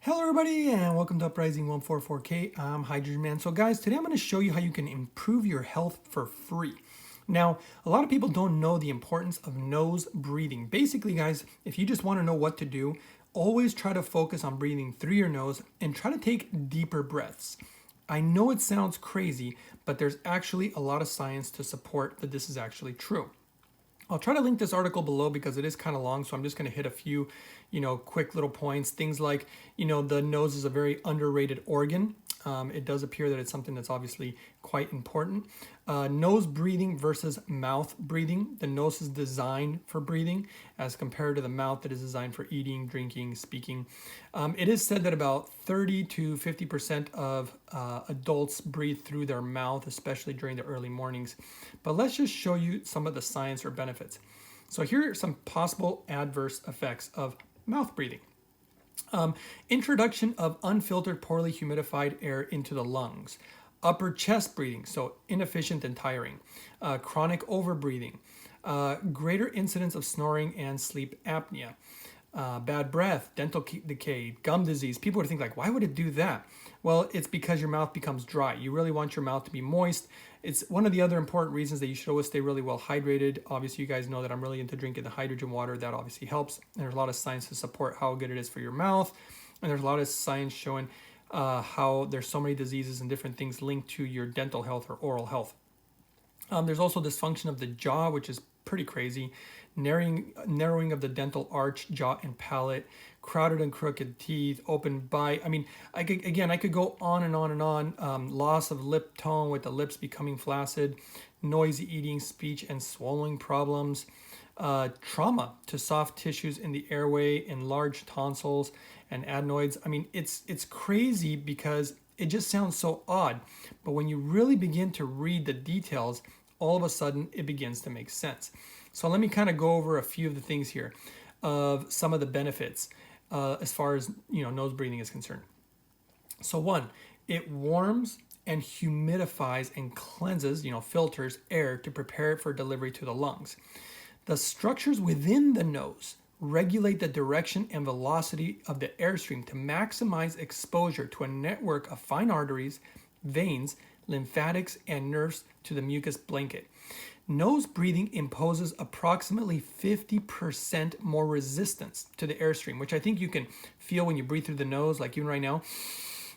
Hello everybody and welcome to Uprising 144K. I'm Hydrogen Man. So guys, today I'm going to show you how you can improve your health for free. Now, a lot of people don't know the importance of nose breathing. Basically guys, if you just want to know what to do, always try to focus on breathing through your nose and try to take deeper breaths. I know it sounds crazy, but there's actually a lot of science to support that this is actually true. I'll try to link this article below because it is kind of long, so I'm just going to hit a few, quick little points. Things like, the nose is a very underrated organ. It does appear that it's something that's obviously quite important. Nose breathing versus mouth breathing. The nose is designed for breathing as compared to the mouth that is designed for eating, drinking, speaking. It is said that about 30 to 50% of adults breathe through their mouth, especially during the early mornings. But let's just show you some of the science or benefits. So here are some possible adverse effects of mouth breathing. Introduction of unfiltered, poorly humidified air into the lungs. Upper chest breathing, so inefficient and tiring. Chronic overbreathing. Greater incidence of snoring and sleep apnea. Bad breath, dental decay, gum disease. People would think like, why would it do that? Well, it's because your mouth becomes dry. You really want your mouth to be moist. It's one of the other important reasons that you should always stay really well hydrated. Obviously, you guys know that I'm really into drinking the hydrogen water. That obviously helps. And there's a lot of science to support how good it is for your mouth. And there's a lot of science showing how there's so many diseases and different things linked to your dental health or oral health. There's also dysfunction of the jaw, which is pretty crazy. Narrowing of the dental arch, jaw, and palate. Crowded and crooked teeth, open bite. I mean, I could go on and on and on. Loss of lip tone with the lips becoming flaccid. Noisy eating, speech, and swallowing problems. Trauma to soft tissues in the airway, enlarged tonsils, and adenoids. I mean, it's crazy because it just sounds so odd. But when you really begin to read the details, all of a sudden it begins to make sense. So let me kind of go over a few of the things here of some of the benefits as far as nose breathing is concerned. So one, it warms and humidifies and cleanses, filters air to prepare it for delivery to the lungs. The structures within the nose regulate the direction and velocity of the airstream to maximize exposure to a network of fine arteries, veins, lymphatics, and nerves to the mucous blanket. Nose breathing imposes approximately 50% more resistance to the airstream, which I think you can feel when you breathe through the nose, like even right now,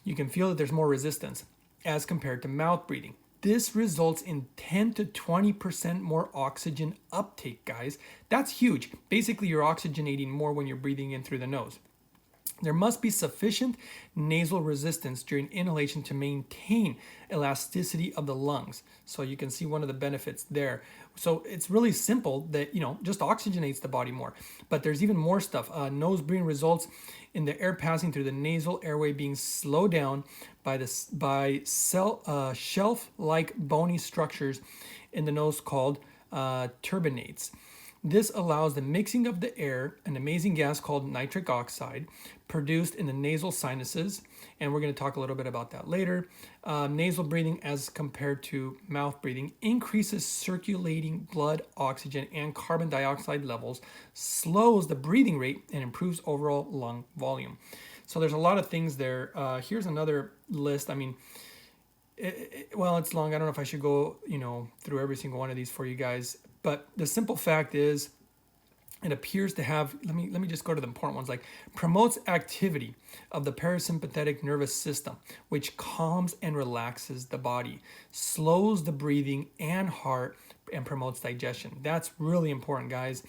you can feel that there's more resistance as compared to mouth breathing. This results in 10 to 20% more oxygen uptake, guys. That's huge. Basically, you're oxygenating more when you're breathing in through the nose. There must be sufficient nasal resistance during inhalation to maintain elasticity of the lungs. So you can see one of the benefits there. So it's really simple that, just oxygenates the body more. But there's even more stuff. Nose breathing results in the air passing through the nasal airway being slowed down by shelf-like bony structures in the nose called turbinates. This allows the mixing of the air, an amazing gas called nitric oxide, produced in the nasal sinuses, and we're going to talk a little bit about that later. Nasal breathing as compared to mouth breathing increases circulating blood oxygen and carbon dioxide levels, slows the breathing rate, and improves overall lung volume. So there's a lot of things there. Here's another list. I mean, it's long. I don't know if I should go, through every single one of these for you guys. But the simple fact is, it appears to have, let me just go to the important ones, like promotes activity of the parasympathetic nervous system, which calms and relaxes the body, slows the breathing and heart, and promotes digestion. That's really important, guys.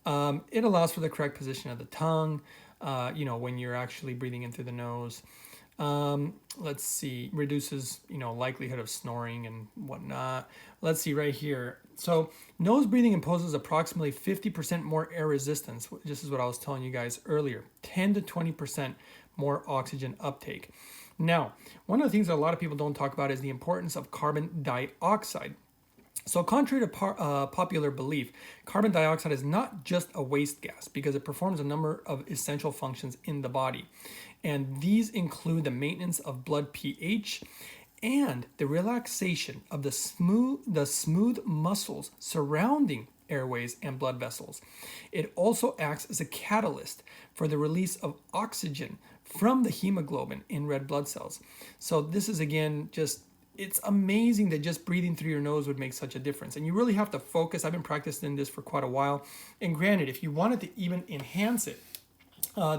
It allows for the correct position of the tongue, when you're actually breathing in through the nose. Let's see, reduces, likelihood of snoring and whatnot. Let's see right here. So nose breathing imposes approximately 50% more air resistance. This is what I was telling you guys earlier, 10 to 20% more oxygen uptake. Now, one of the things that a lot of people don't talk about is the importance of carbon dioxide. So contrary to popular belief, carbon dioxide is not just a waste gas because it performs a number of essential functions in the body. And these include the maintenance of blood pH and the relaxation of the smooth muscles surrounding airways, and blood vessels. It also acts as a catalyst for the release of oxygen from the hemoglobin in red blood cells. So this is, again, just, it's amazing that just breathing through your nose would make such a difference. And you really have to focus. I've been practicing this for quite a while. And granted, if you wanted to even enhance it,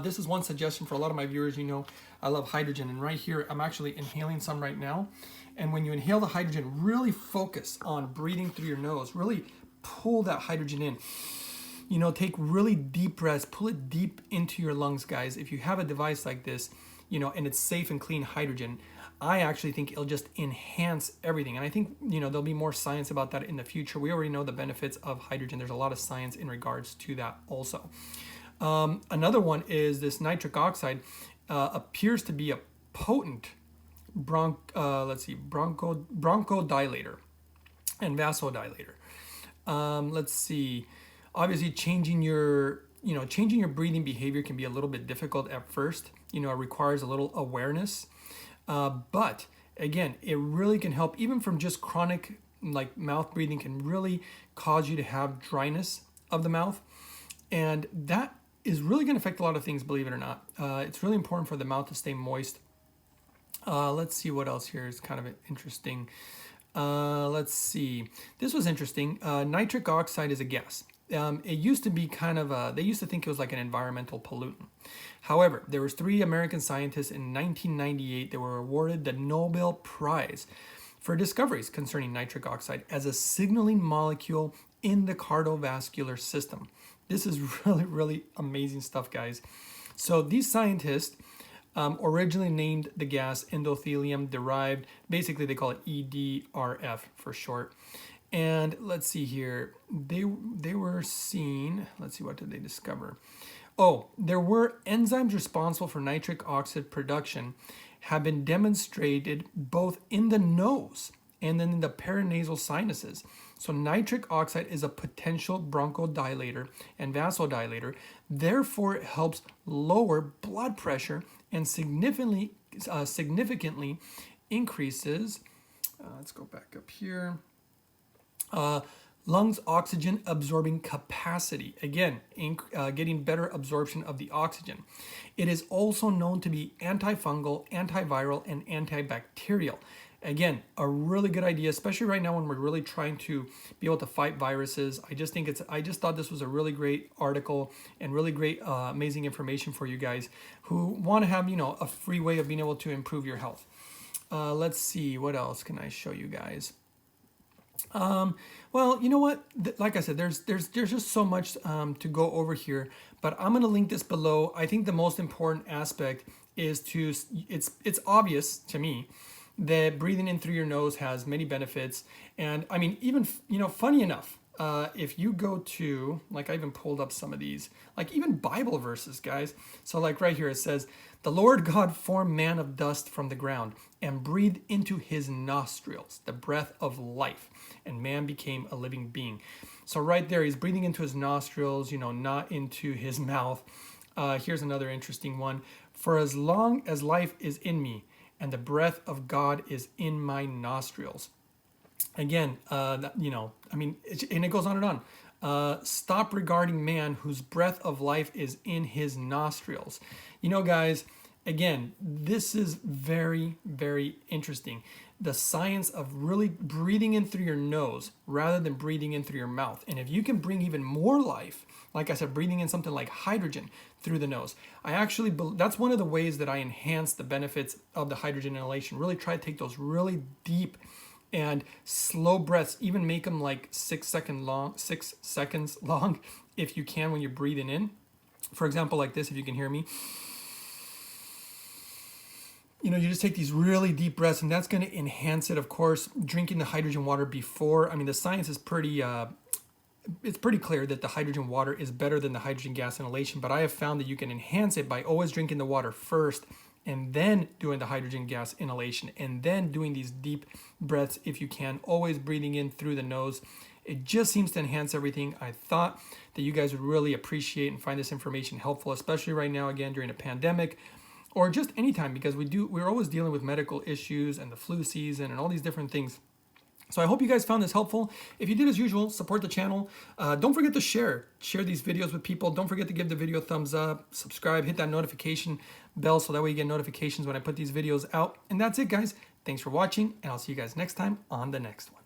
this is one suggestion for a lot of my viewers. You know, I love hydrogen, and right here, I'm actually inhaling some right now. And when you inhale the hydrogen, really focus on breathing through your nose. Really pull that hydrogen in. You know, take really deep breaths, pull it deep into your lungs, guys. If you have a device like this, you know, and it's safe and clean hydrogen, I actually think it'll just enhance everything. And I think, you know, there'll be more science about that in the future. We already know the benefits of hydrogen. There's a lot of science in regards to that also. Another one is this nitric oxide appears to be a potent bronchodilator and vasodilator. Let's see. Obviously, changing your breathing behavior can be a little bit difficult at first. You know, it requires a little awareness. But again, it really can help. Even from just chronic like mouth breathing can really cause you to have dryness of the mouth, and that is really going to affect a lot of things, believe it or not. It's really important for the mouth to stay moist. Let's see what else here is kind of interesting. Let's see. This was interesting. Nitric oxide is a gas. It used to be kind of they used to think it was like an environmental pollutant. However, there was 3 American scientists in 1998 that were awarded the Nobel Prize for discoveries concerning nitric oxide as a signaling molecule in the cardiovascular system. This is really, really amazing stuff, guys. So these scientists originally named the gas endothelium derived, basically they call it EDRF for short. And let's see here, they were seen, let's see, what did they discover? Oh, there were enzymes responsible for nitric oxide production have been demonstrated both in the nose and then in the paranasal sinuses. So nitric oxide is a potential bronchodilator and vasodilator. Therefore, it helps lower blood pressure and significantly increases, let's go back up here, lungs oxygen absorbing capacity. Again, getting better absorption of the oxygen. It is also known to be antifungal, antiviral, and antibacterial. Again, a really good idea, especially right now when we're really trying to be able to fight viruses. I just thought this was a really great article and really great, amazing information for you guys who want to have, you know, a free way of being able to improve your health. Let's see, what else can I show you guys? Well, you know what? Like I said, there's just so much to go over here, but I'm going to link this below. I think the most important aspect is it's obvious to me that breathing in through your nose has many benefits. And I mean, even, you know, funny enough, if you go to, like, I even pulled up some of these, like even Bible verses, guys. So like right here, it says, the Lord God formed man of dust from the ground and breathed into his nostrils the breath of life, and man became a living being. So right there, he's breathing into his nostrils, you know, not into his mouth. Here's another interesting one. For as long as life is in me, and the breath of God is in my nostrils. Again, you know, I mean, and it goes on and on. Stop regarding man whose breath of life is in his nostrils. You know, guys, again, this is very, very interesting. The science of really breathing in through your nose rather than breathing in through your mouth. And if you can bring even more life, like I said, breathing in something like hydrogen through the nose. That's one of the ways that I enhance the benefits of the hydrogen inhalation. Really try to take those really deep and slow breaths, even make them like 6 seconds long if you can when you're breathing in. For example, like this, if you can hear me. You know, you just take these really deep breaths, and that's going to enhance it. Of course, drinking the hydrogen water before, I mean, the science is it's pretty clear that the hydrogen water is better than the hydrogen gas inhalation, but I have found that you can enhance it by always drinking the water first and then doing the hydrogen gas inhalation and then doing these deep breaths if you can, always breathing in through the nose. It just seems to enhance everything. I thought that you guys would really appreciate and find this information helpful, especially right now, again, during a pandemic, or just anytime, because we're always dealing with medical issues and the flu season and all these different things. So I hope you guys found this helpful. If you did, as usual, support the channel. Don't forget to share these videos with people. Don't forget to give the video a thumbs up, subscribe, hit that notification bell so that way you get notifications when I put these videos out. And that's it, guys. Thanks for watching, and I'll see you guys next time on the next one.